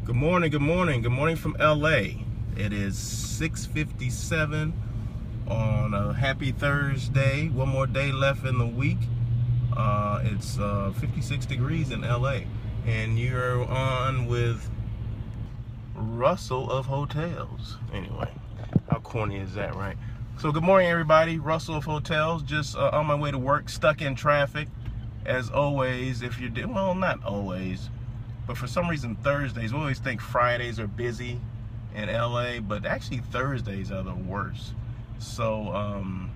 Good morning, good morning, good morning from LA. It is 6:57 on a happy Thursday. One more day left in the week. It's 56 degrees in LA. And you're on with Russell of Hotels. Anyway, how corny is that, right? So good morning, everybody. Russell of Hotels, just on my way to work, stuck in traffic. As always, if you're, well, not always, but for some reason Thursdays, we always think Fridays are busy in LA, but actually Thursdays are the worst. So I'm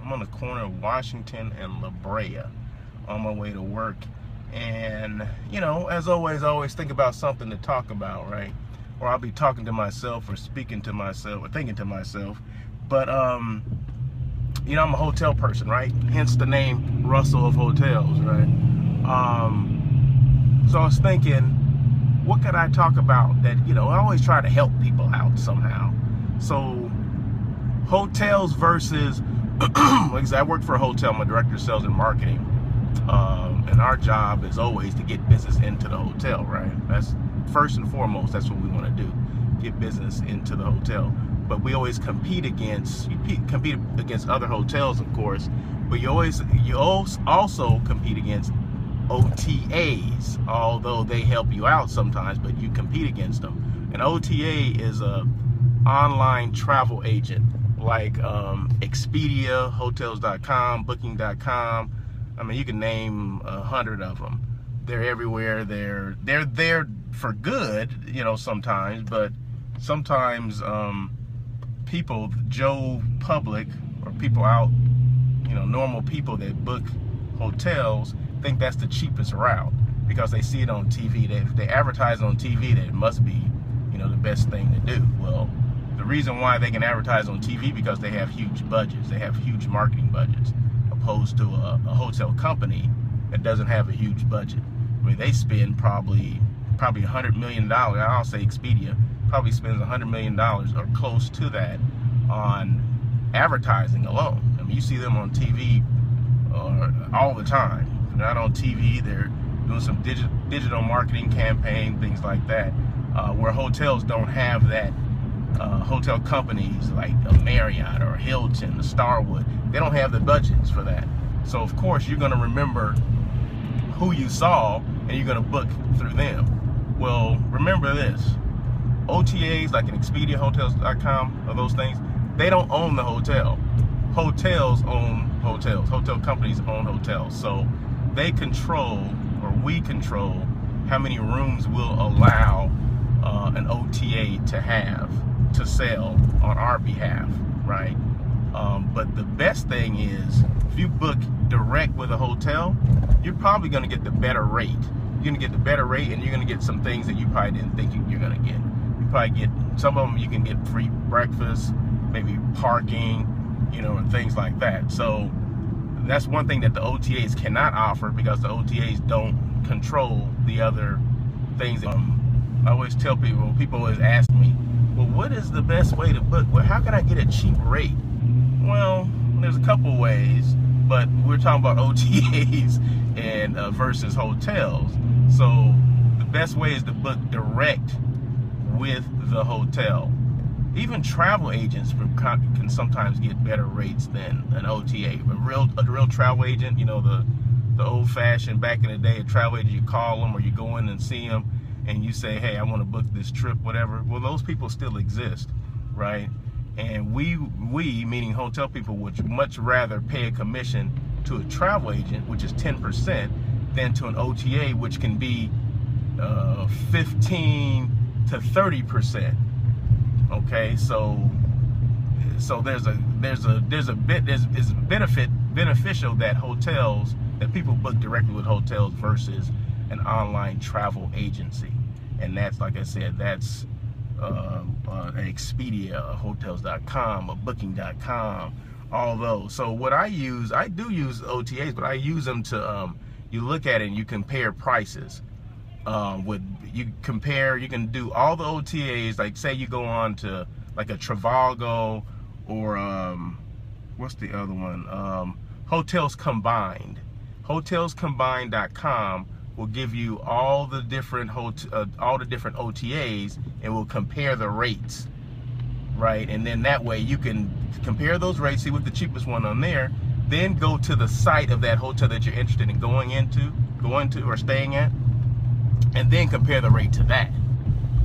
on the corner of Washington and La Brea on my way to work. And, you know, as always, I always think about something to talk about, right? Or I'll be talking to myself or speaking to myself or thinking to myself. But, you know, I'm a hotel person, right? Hence the name Russell of Hotels, right? So I was thinking, what could I talk about that, you know, I always try to help people out somehow. So hotels versus, like I said, I work for a hotel. I'm a director of sales and marketing. And our job is always to get business into the hotel, right? That's first and foremost, that's what we want to do, get business into the hotel. But we always compete against other hotels, of course, but you also compete against OTAs, although they help you out sometimes, but you compete against them. An OTA is a online travel agent, like Expedia, Hotels.com, Booking.com. I mean, you can name 100 of them. They're everywhere. They're there for good, you know, sometimes, but sometimes people, Joe Public, or people out, you know, normal people that book hotels think that's the cheapest route because they see it on TV. They advertise on TV that it must be, you know, the best thing to do. Well, the reason why they can advertise on TV because they have huge budgets. They have huge marketing budgets, opposed to a hotel company that doesn't have a huge budget. I mean, they spend probably $100 million. I'll say Expedia probably spends $100 million or close to that on advertising alone. I mean, you see them on TV all the time. If they're not on TV, they're doing some digital marketing campaign, things like that, where hotels don't have that. Hotel companies like a Marriott or a Hilton, a Starwood, they don't have the budgets for that. So of course you're going to remember who you saw and you're going to book through them. Well, remember this, OTAs like an Expedia, Hotels.com, or those things, they don't own the hotel. Hotels own hotels. Hotel companies own hotels. So they control, or we control, how many rooms we'll allow an OTA to sell on our behalf, right? But the best thing is, if you book direct with a hotel, you're probably going to get the better rate. You're going to get the better rate, and you're going to get some things that you probably didn't think you're going to get. You probably get, some of them you can get free breakfast, maybe parking, you know, and things like that. So that's one thing that the OTAs cannot offer, because the OTAs don't control the other things. I always tell people always ask me, well, what is the best way to book? Well, how can I get a cheap rate? Well, there's a couple ways, but we're talking about OTAs and versus hotels. So the best way is to book direct with the hotel. Even travel agents can sometimes get better rates than an OTA. A real travel agent, you know, the old-fashioned, back in the day, a travel agent, you call them or you go in and see them and you say, hey, I want to book this trip, whatever. Well, those people still exist, right? And we meaning hotel people, would much rather pay a commission to a travel agent, which is 10%, than to an OTA, which can be 15 to 30%. Okay, so it's beneficial that people book directly with hotels versus an online travel agency. And that's, like I said, that's an Expedia, a Hotels.com, a Booking.com, all those. So what I do use OTAs, but I use them to, you look at it and you compare prices. You can do all the OTAs, like say you go on to like a Trivago or what's the other one? Hotels Combined. Hotelscombined.com will give you all the different OTAs, and will compare the rates, right? And then that way you can compare those rates, see what the cheapest one on there, then go to the site of that hotel that you're interested in going to or staying at, and then compare the rate to that.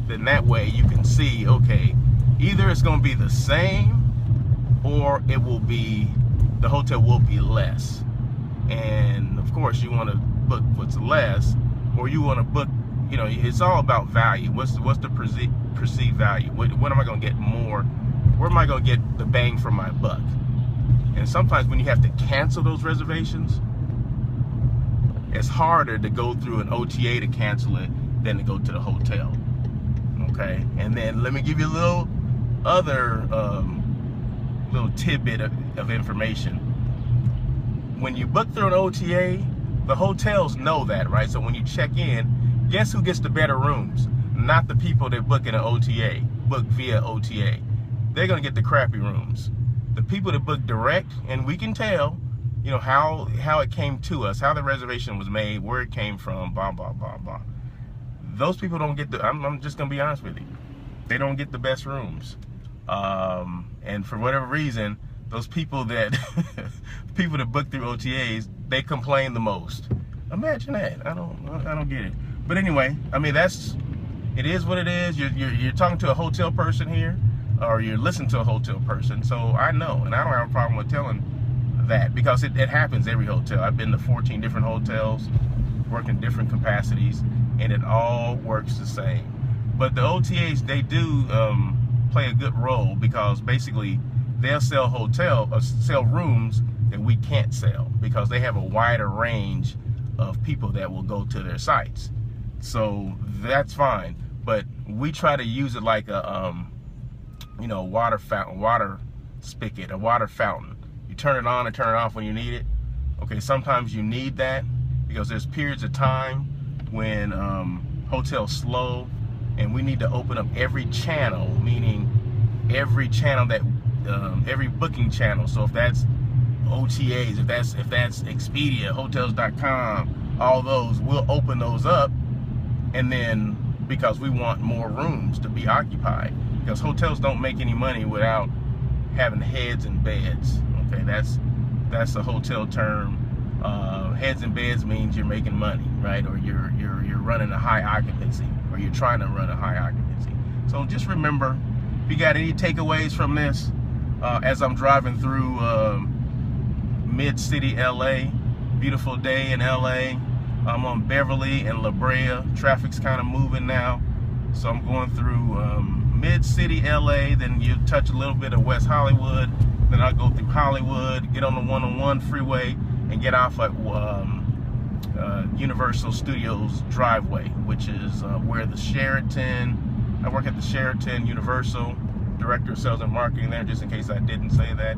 Then that way you can see, okay, either it's going to be the same, or it will be, the hotel will be less. And of course you want to book what's less, or you want to book, you know, it's all about value. What's the perceived value? What am I going to get more? Where am I going to get the bang for my buck? And sometimes when you have to cancel those reservations, it's harder to go through an OTA to cancel it than to go to the hotel. Okay, and then let me give you a little other little tidbit of information. When you book through an OTA, the hotels know that, right? So when you check in, guess who gets the better rooms? Not the people that book in an OTA, book via OTA. They're gonna get the crappy rooms. The people that book direct, and we can tell, you know, how it came to us, how the reservation was made, where it came from, blah, blah, blah, blah. Those people don't get the, I'm just gonna be honest with you, they don't get the best rooms. And for whatever reason, those people that people that book through OTAs, they complain the most. Imagine that. I don't get it. But anyway, I mean, it is what it is. You're talking to a hotel person here, or you're listening to a hotel person. So I know, and I don't have a problem with telling that, because it happens every hotel. I've been to 14 different hotels, working different capacities, and it all works the same. But the OTAs, they do play a good role, because basically they'll sell sell rooms that we can't sell, because they have a wider range of people that will go to their sites. So that's fine, but we try to use it like a you know, water spigot, a water fountain. You turn it on and turn it off when you need it. Okay, sometimes you need that, because there's periods of time when hotels slow, and we need to open up every channel, meaning every channel that every booking channel. So if that's OTAs, if that's Expedia, Hotels.com, all those, we'll open those up, and then because we want more rooms to be occupied, because hotels don't make any money without having heads and beds. Okay, that's a hotel term. Heads and beds means you're making money, right? Or you're running a high occupancy, or you're trying to run a high occupancy. So just remember, if you got any takeaways from this, as I'm driving through mid-city LA, beautiful day in LA. I'm on Beverly and La Brea. Traffic's kind of moving now, so I'm going through mid-city LA. Then you touch a little bit of West Hollywood. Then I'll go through Hollywood, get on the 101 freeway, and get off at Universal Studios driveway, which is where the Sheraton, I work at the Sheraton Universal, Director of Sales and Marketing there, just in case I didn't say that.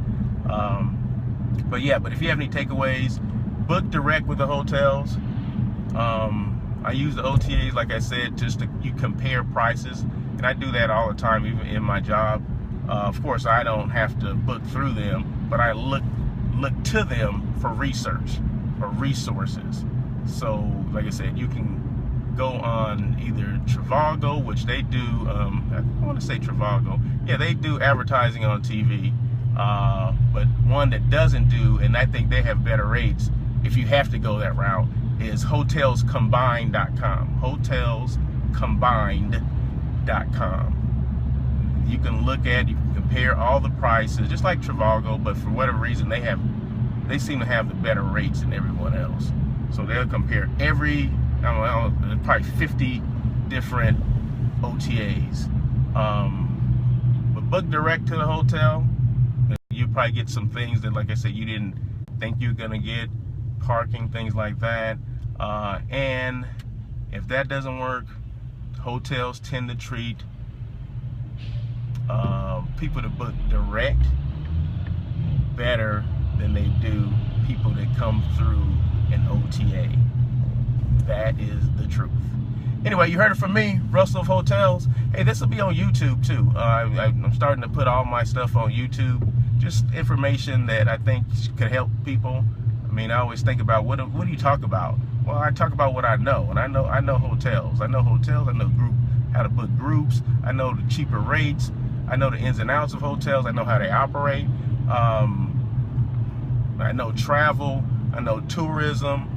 But yeah, but if you have any takeaways, book direct with the hotels. I use the OTAs, like I said, just to compare prices, and I do that all the time, even in my job. Of course, I don't have to book through them, but I look to them for research, for resources. So, like I said, you can go on either Trivago, which they do, I want to say Trivago, yeah, they do advertising on TV, but one that doesn't do, and I think they have better rates if you have to go that route, is hotelscombined.com. hotelscombined.com. You can look at, you can compare all the prices, just like Trivago, but for whatever reason they seem to have the better rates than everyone else. So they'll compare every, I don't know, probably 50 different OTAs. But book direct to the hotel, you probably get some things that, like I said, you didn't think you're gonna get, parking, things like that. And if that doesn't work, hotels tend to treat people that book direct better than they do people that come through an OTA. That is the truth. Anyway, you heard it from me, Russell of Hotels. Hey, this will be on YouTube too. I'm starting to put all my stuff on YouTube. Just information that I think could help people. I mean, I always think about what do you talk about Well, I talk about what I know, and I know hotels. I know hotels. I know how to book groups. I know the cheaper rates. I know the ins and outs of hotels. I know how they operate. I know travel. I know tourism.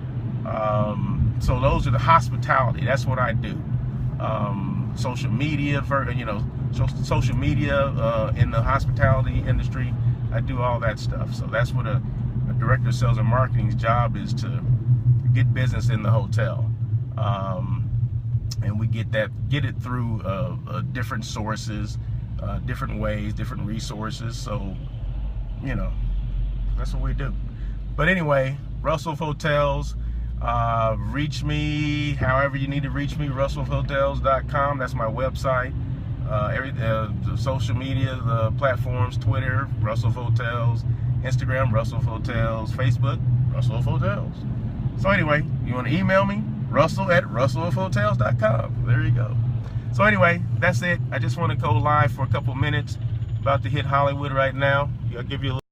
So those are the hospitality. That's what I do. Social media, social media in the hospitality industry. I do all that stuff. So that's what a director of sales and marketing's job is, to get business in the hotel. And we get it through different sources, different ways, different resources. So, that's what we do. But anyway, Russell Hotels. Reach me however you need to reach me. RussellHotels.com. That's my website. The social media, the platforms: Twitter, Russell Hotels; Instagram, Russell Hotels; Facebook, Russell Hotels. So anyway, you want to email me? Russell@RussellHotels.com. There you go. So anyway, that's it. I just want to go live for a couple minutes. About to hit Hollywood right now. I'll give you a little